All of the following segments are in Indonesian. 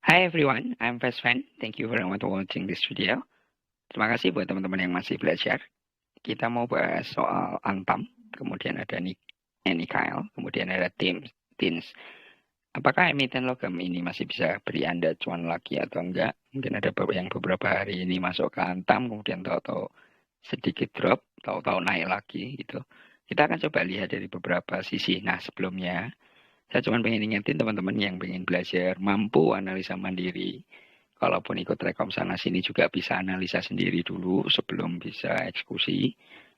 Hi everyone, I'm Fesvan. Thank you very much for watching this video. Terima kasih buat teman-teman yang masih belajar. Kita mau bahas soal Antam, kemudian ada NIKL, kemudian ada TINS. Apakah emiten logam ini masih bisa beri Anda cuan lagi atau enggak? Mungkin ada yang beberapa hari ini masuk ke Antam, kemudian tahu-tahu sedikit drop, tahu-tahu naik lagi gitu. Kita akan coba lihat dari beberapa sisi. Nah, sebelumnya saya cuma pengen ingetin teman-teman yang pengen belajar mampu analisa mandiri. Kalaupun ikut rekom sana sini juga bisa analisa sendiri dulu sebelum bisa eksekusi.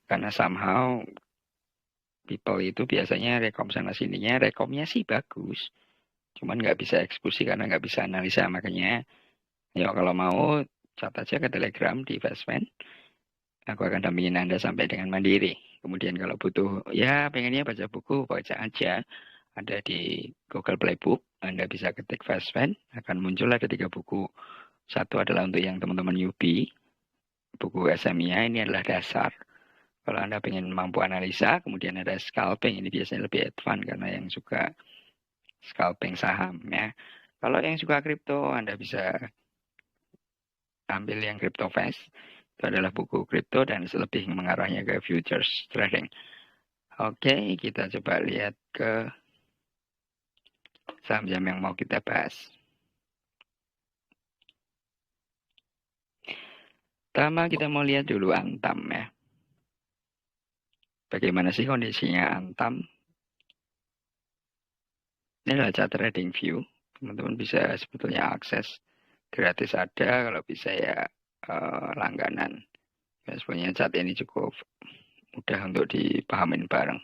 Karena somehow people itu biasanya rekom sana sininya, rekomnya sih bagus. Cuman nggak bisa eksekusi karena nggak bisa analisa. Makanya, ya kalau mau chat aja ke Telegram di Fastman. Aku akan dampingin Anda sampai dengan mandiri. Kemudian kalau butuh, ya pengennya baca buku, baca aja. Ada di Google Playbook, Anda bisa ketik Fastman, akan muncul ada 3 buku. Satu adalah untuk yang teman-teman newbie, buku SMIA ini adalah dasar. Kalau Anda pengen mampu analisa, kemudian ada scalping, ini biasanya lebih advance karena yang suka scalping saham ya. Kalau yang suka kripto, Anda bisa ambil yang Crypto Fast. Itu adalah buku kripto dan lebih mengarahnya ke futures trading. Oke, kita coba lihat ke saham-saham yang mau kita bahas. Pertama kita mau lihat dulu Antam ya. Bagaimana sih kondisinya Antam? Ini adalah chart trading view. Teman-teman bisa sebetulnya akses gratis ada, kalau bisa ya langganan. Ya, sebenarnya chart ini cukup mudah untuk dipahamin bareng.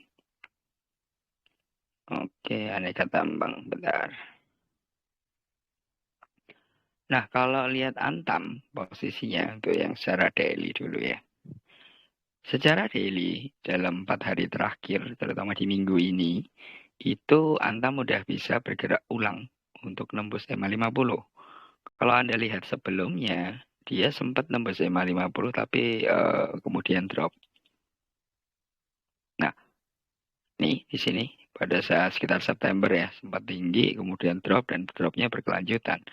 Oke, aneka tambang, bentar. Nah, kalau lihat Antam, posisinya untuk yang secara daily dulu ya. Secara daily, dalam 4 hari terakhir, terutama di minggu ini, itu Antam udah bisa bergerak ulang untuk nembus EMA 50. Kalau Anda lihat sebelumnya, dia sempat nembus EMA 50 tapi kemudian drop. Nah, nih di sini pada saat sekitar September ya, sempat tinggi, kemudian drop dan dropnya berkelanjutan.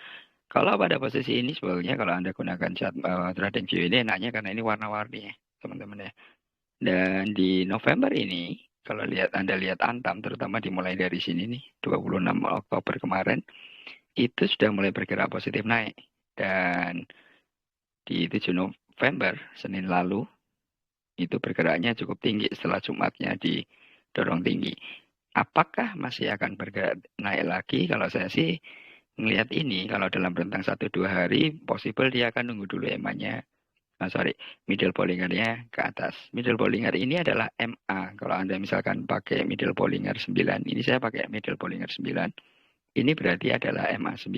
Kalau pada posisi ini sebetulnya kalau Anda gunakan chart trading view ini enaknya karena ini warna-warni ya, teman-teman ya. Dan di November ini, kalau Anda lihat Antam, terutama dimulai dari sini nih, 26 Oktober kemarin, itu sudah mulai bergerak positif naik. Dan di 7 November, Senin lalu, itu bergeraknya cukup tinggi setelah Jumatnya didorong tinggi. Apakah masih akan bergerak naik lagi? Kalau saya sih melihat ini, kalau dalam rentang 1-2 hari, possible dia akan nunggu dulu EMA-nya. Middle Bollinger-nya ke atas. Middle Bollinger ini adalah MA. Kalau Anda misalkan pakai Middle Bollinger 9, ini saya pakai Middle Bollinger 9. Ini berarti adalah MA 9.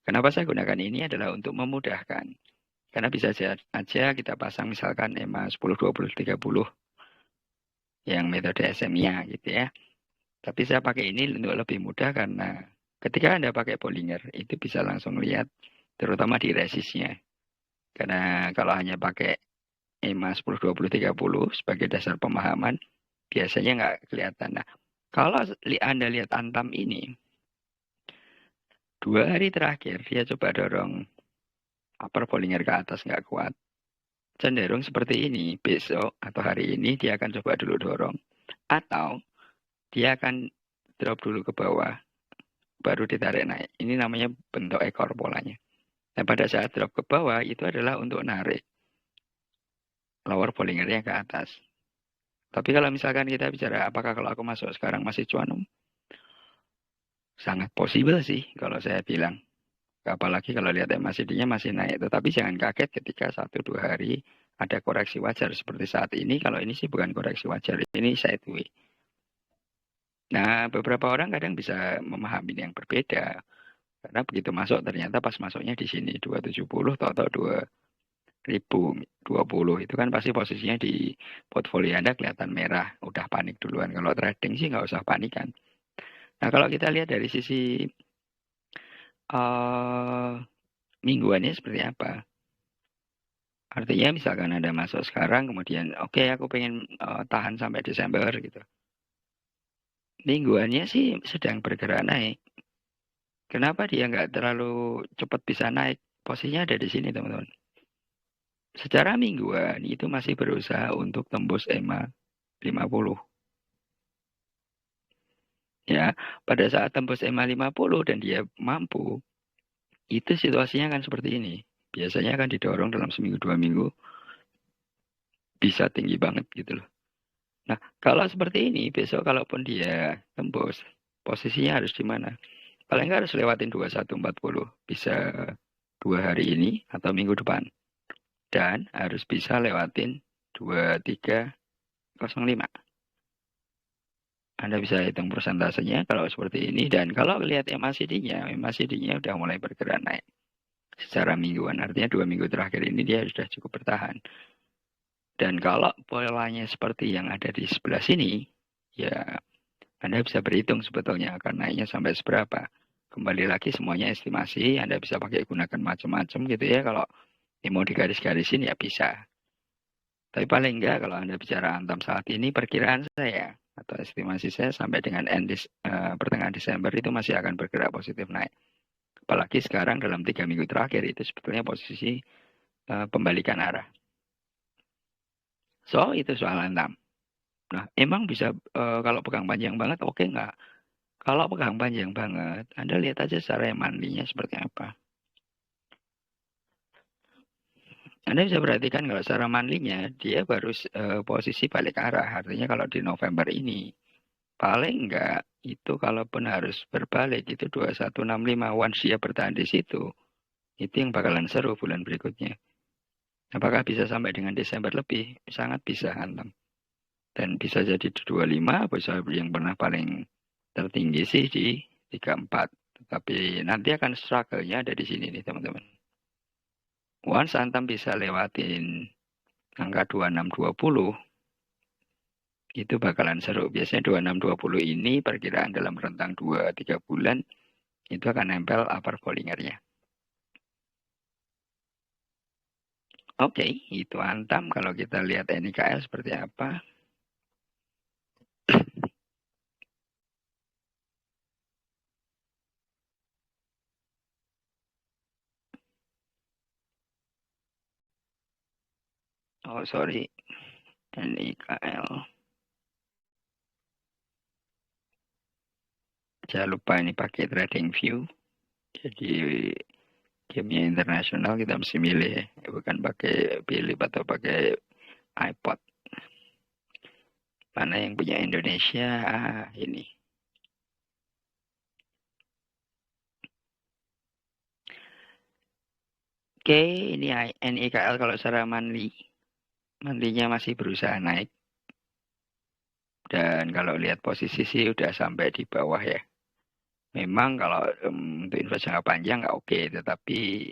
Kenapa saya gunakan ini adalah untuk memudahkan. Karena bisa aja kita pasang misalkan EMA 10, 20, 30 yang metode SMIA gitu ya. Tapi saya pakai ini untuk lebih mudah karena ketika Anda pakai Bollinger itu bisa langsung lihat terutama di resistnya. Karena kalau hanya pakai EMA 10, 20, 30 sebagai dasar pemahaman biasanya nggak kelihatan. Nah, kalau Anda lihat Antam ini, 2 hari terakhir dia coba dorong upper Bollinger ke atas nggak kuat. Cenderung seperti ini, besok atau hari ini dia akan coba dulu dorong. Atau dia akan drop dulu ke bawah, baru ditarik naik. Ini namanya bentuk ekor polanya. Nah, pada saat drop ke bawah itu adalah untuk narik lower Bollingernya ke atas. Tapi kalau misalkan kita bicara apakah kalau aku masuk sekarang masih cuan, sangat possible sih kalau saya bilang. Apalagi kalau lihat MACD-nya masih naik. Tetapi jangan kaget ketika 1-2 hari ada koreksi wajar seperti saat ini. Kalau ini sih bukan koreksi wajar, ini sideways. Nah, beberapa orang kadang bisa memahami yang berbeda. Karena begitu masuk ternyata pas masuknya di sini 270 atau 2020 itu kan pasti posisinya di portfolio Anda kelihatan merah, udah panik duluan. Kalau trading sih nggak usah panik kan. Nah, kalau kita lihat dari sisi mingguannya seperti apa? Artinya misalkan Anda masuk sekarang, kemudian oke aku pengen tahan sampai Desember gitu. Mingguannya sih sedang bergerak naik. Kenapa dia nggak terlalu cepat bisa naik? Posisinya ada di sini, teman-teman. Secara mingguan itu masih berusaha untuk tembus EMA 50. Ya, pada saat tembus EMA 50 dan dia mampu, itu situasinya kan seperti ini. Biasanya kan didorong dalam seminggu 2 minggu bisa tinggi banget gitu loh. Nah, kalau seperti ini, besok kalaupun dia tembus, posisinya harus di mana? Paling nggak harus lewatin 2140. Bisa 2 hari ini atau minggu depan. Dan harus bisa lewatin 2305. Anda bisa hitung persentasenya kalau seperti ini. Dan kalau lihat MACD-nya, MACD-nya udah mulai bergerak naik secara mingguan. Artinya 2 minggu terakhir ini dia sudah cukup bertahan. Dan kalau polanya seperti yang ada di sebelah sini, ya Anda bisa berhitung sebetulnya akan naiknya sampai seberapa. Kembali lagi semuanya estimasi, Anda bisa pakai gunakan macam-macam gitu ya. Kalau mau digaris-garisin ya bisa. Tapi paling enggak kalau Anda bicara antam saat ini, perkiraan saya atau estimasi saya sampai dengan pertengahan Desember itu masih akan bergerak positif naik. Apalagi sekarang dalam 3 minggu terakhir itu sebetulnya posisi pembalikan arah. So, itu soal antam. Nah, emang bisa kalau pegang panjang banget, oke nggak? Kalau pegang panjang banget, Anda lihat aja secara mandinya seperti apa. Anda bisa perhatikan kalau secara manlinya, dia baru posisi balik arah. Artinya kalau di November ini, paling enggak itu kalaupun harus berbalik, itu 2165. Once dia bertahan di situ, itu yang bakalan seru bulan berikutnya. Apakah bisa sampai dengan Desember lebih? Sangat bisa, Antam. Dan bisa jadi di 25, bisa yang pernah paling tertinggi sih di 34. Tapi nanti akan struggle-nya ada di sini nih, teman-teman. Once Antam bisa lewatin angka 2620, itu bakalan seru. Biasanya 2620 ini perkiraan dalam rentang 2-3 bulan, itu akan nempel upper Bollinger-nya. Oke, itu Antam. Kalau kita lihat NIKL seperti apa. Oh, sorry. NIKL. Jangan lupa ini pakai trading view. Jadi gamenya internasional kita mesti milih ya. Bukan pakai Philip atau pakai iPod. Mana yang punya Indonesia? Ini. Oke, ini NIKL kalau secara monthly. Monthly-nya masih berusaha naik. Dan kalau lihat posisi sih udah sampai di bawah ya. Memang kalau untuk investasi jangka panjang nggak oke, tetapi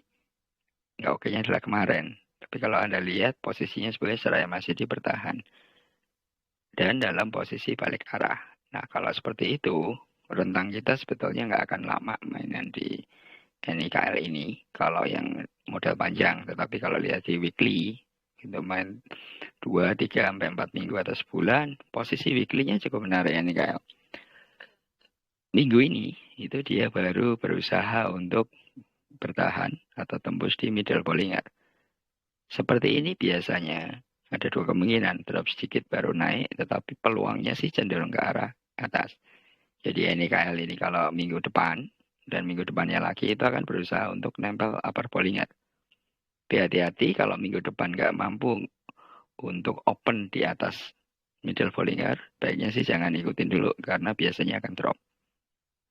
nggak oke-nya adalah kemarin. Tapi kalau Anda lihat posisinya sebenarnya seraya masih di bertahan. Dan dalam posisi balik arah. Nah kalau seperti itu, rentang kita sebetulnya nggak akan lama mainan di NIKL ini. Kalau yang model panjang. Tetapi kalau lihat di weekly, itu main 2, 3, sampai 4 minggu atau sebulan, posisi weekly-nya cukup menarik NIKL. Minggu ini, itu dia baru berusaha untuk bertahan atau tembus di middle Bollinger. Seperti ini biasanya ada dua kemungkinan, drop sedikit baru naik, tetapi peluangnya sih cenderung ke arah atas. Jadi NIKL ini kalau minggu depan dan minggu depannya lagi itu akan berusaha untuk nempel upper Bollinger. Hati-hati kalau minggu depan nggak mampu untuk open di atas middle Bollinger, baiknya sih jangan ikutin dulu karena biasanya akan drop.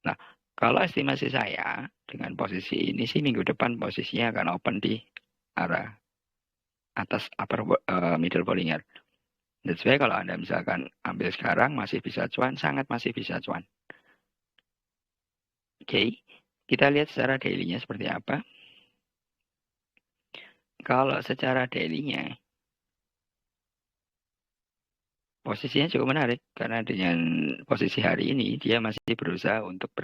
Nah, kalau estimasi saya dengan posisi ini sih minggu depan posisinya akan open di arah atas upper middle Bollinger. That's why kalau Anda misalkan ambil sekarang masih bisa cuan, sangat masih bisa cuan. Oke, kita lihat secara daily-nya seperti apa. Kalau secara daily-nya, posisinya cukup menarik karena dengan posisi hari ini dia masih berusaha untuk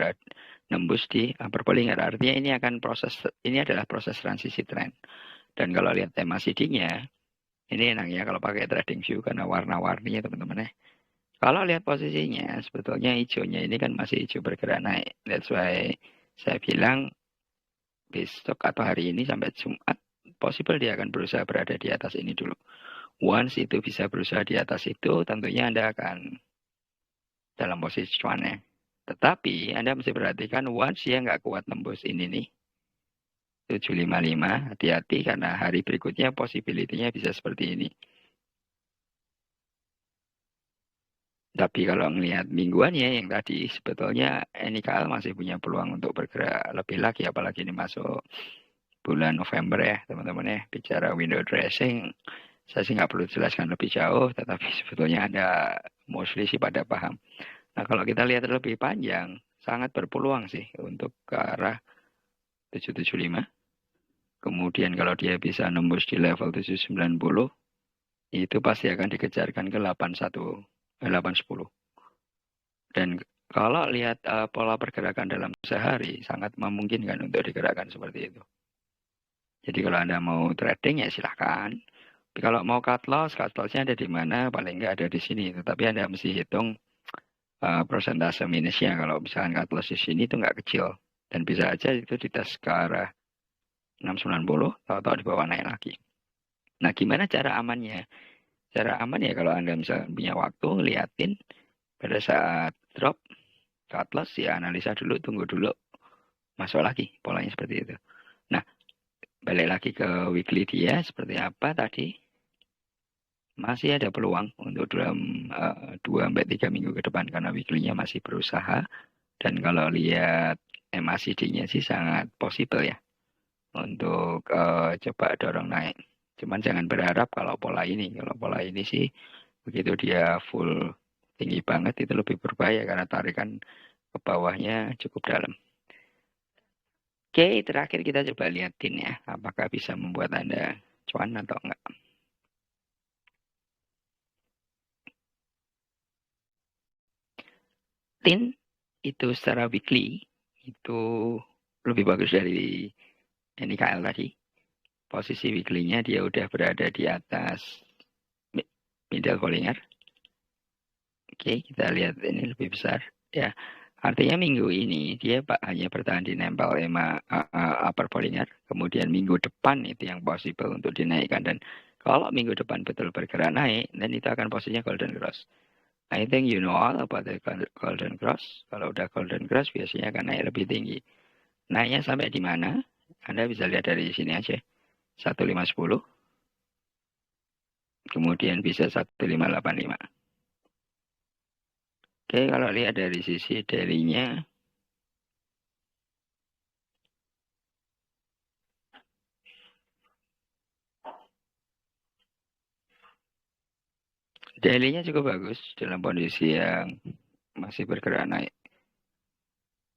nembus di upper Bollinger. Artinya ini adalah proses transisi tren. Dan kalau lihat tema CD-nya, ini enaknya kalau pakai trading view karena warna-warninya teman-teman ya. Kalau lihat posisinya, sebetulnya hijaunya ini kan masih hijau bergerak naik. That's why Saya bilang besok atau hari ini sampai Jumat, possible dia akan berusaha berada di atas ini dulu. Once itu bisa berusaha di atas itu, tentunya Anda akan dalam posisi cuannya. Tetapi Anda mesti perhatikan once dia nggak kuat tembus ini nih, 755, hati-hati karena hari berikutnya possibility-nya bisa seperti ini. Tapi kalau melihat mingguannya yang tadi, sebetulnya NIKL masih punya peluang untuk bergerak lebih lagi, apalagi ini masuk bulan November ya teman-teman ya. Bicara window dressing, saya sih nggak perlu jelaskan lebih jauh, tetapi sebetulnya ada mostly sih pada paham. Nah kalau kita lihat lebih panjang, sangat berpeluang sih untuk ke arah 775. Kemudian kalau dia bisa nembus di level 790, itu pasti akan dikejarkan ke 810. Dan kalau lihat pola pergerakan dalam sehari, sangat memungkinkan untuk digerakkan seperti itu. Jadi kalau Anda mau trading ya silahkan. Tapi kalau mau cut loss-nya ada di mana? Paling nggak ada di sini. Tetapi Anda mesti hitung persentase minusnya. Kalau misalkan cut loss di sini itu nggak kecil. Dan bisa aja itu dites ke arah 690, tahu-tahu di bawah naik lagi. Nah, gimana cara amannya? Cara aman ya kalau Anda misalnya punya waktu, ngeliatin pada saat drop, cut loss, ya analisa dulu, tunggu dulu, masuk lagi, polanya seperti itu. Nah, balik lagi ke weekly dia, seperti apa tadi? Masih ada peluang untuk dalam 2-3 minggu ke depan, karena weekly-nya masih berusaha. Dan kalau lihat MACD-nya sih sangat possible ya, untuk coba dorong naik. Cuman jangan berharap kalau pola ini sih begitu dia full tinggi banget itu lebih berbahaya karena tarikan ke bawahnya cukup dalam. Oke, terakhir kita coba lihatin ya, apakah bisa membuat Anda cuan atau enggak. TIN itu secara weekly itu lebih bagus dari NIKL tadi. Posisi weekly-nya dia udah berada di atas middle Bollinger. Oke, kita lihat ini lebih besar. Ya, artinya minggu ini dia hanya bertahan di nempel EMA upper Bollinger. Kemudian minggu depan itu yang possible untuk dinaikkan. Dan kalau minggu depan betul bergerak naik, dan itu akan posisinya golden cross. I think you know all about the golden cross. Kalau udah golden cross biasanya akan naik lebih tinggi. Naiknya sampai di mana? Anda bisa lihat dari sini aja. 1510. Kemudian bisa 1585. Oke, kalau lihat dari sisi daily-nya, daily-nya cukup bagus dalam kondisi yang masih bergerak naik.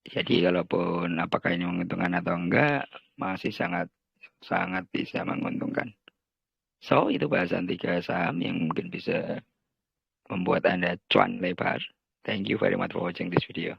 Jadi kalaupun apakah ini menguntungkan atau enggak, masih sangat bisa menguntungkan. So, itu bahasan 3 saham yang mungkin bisa membuat Anda cuan lebar. Thank you very much for watching this video.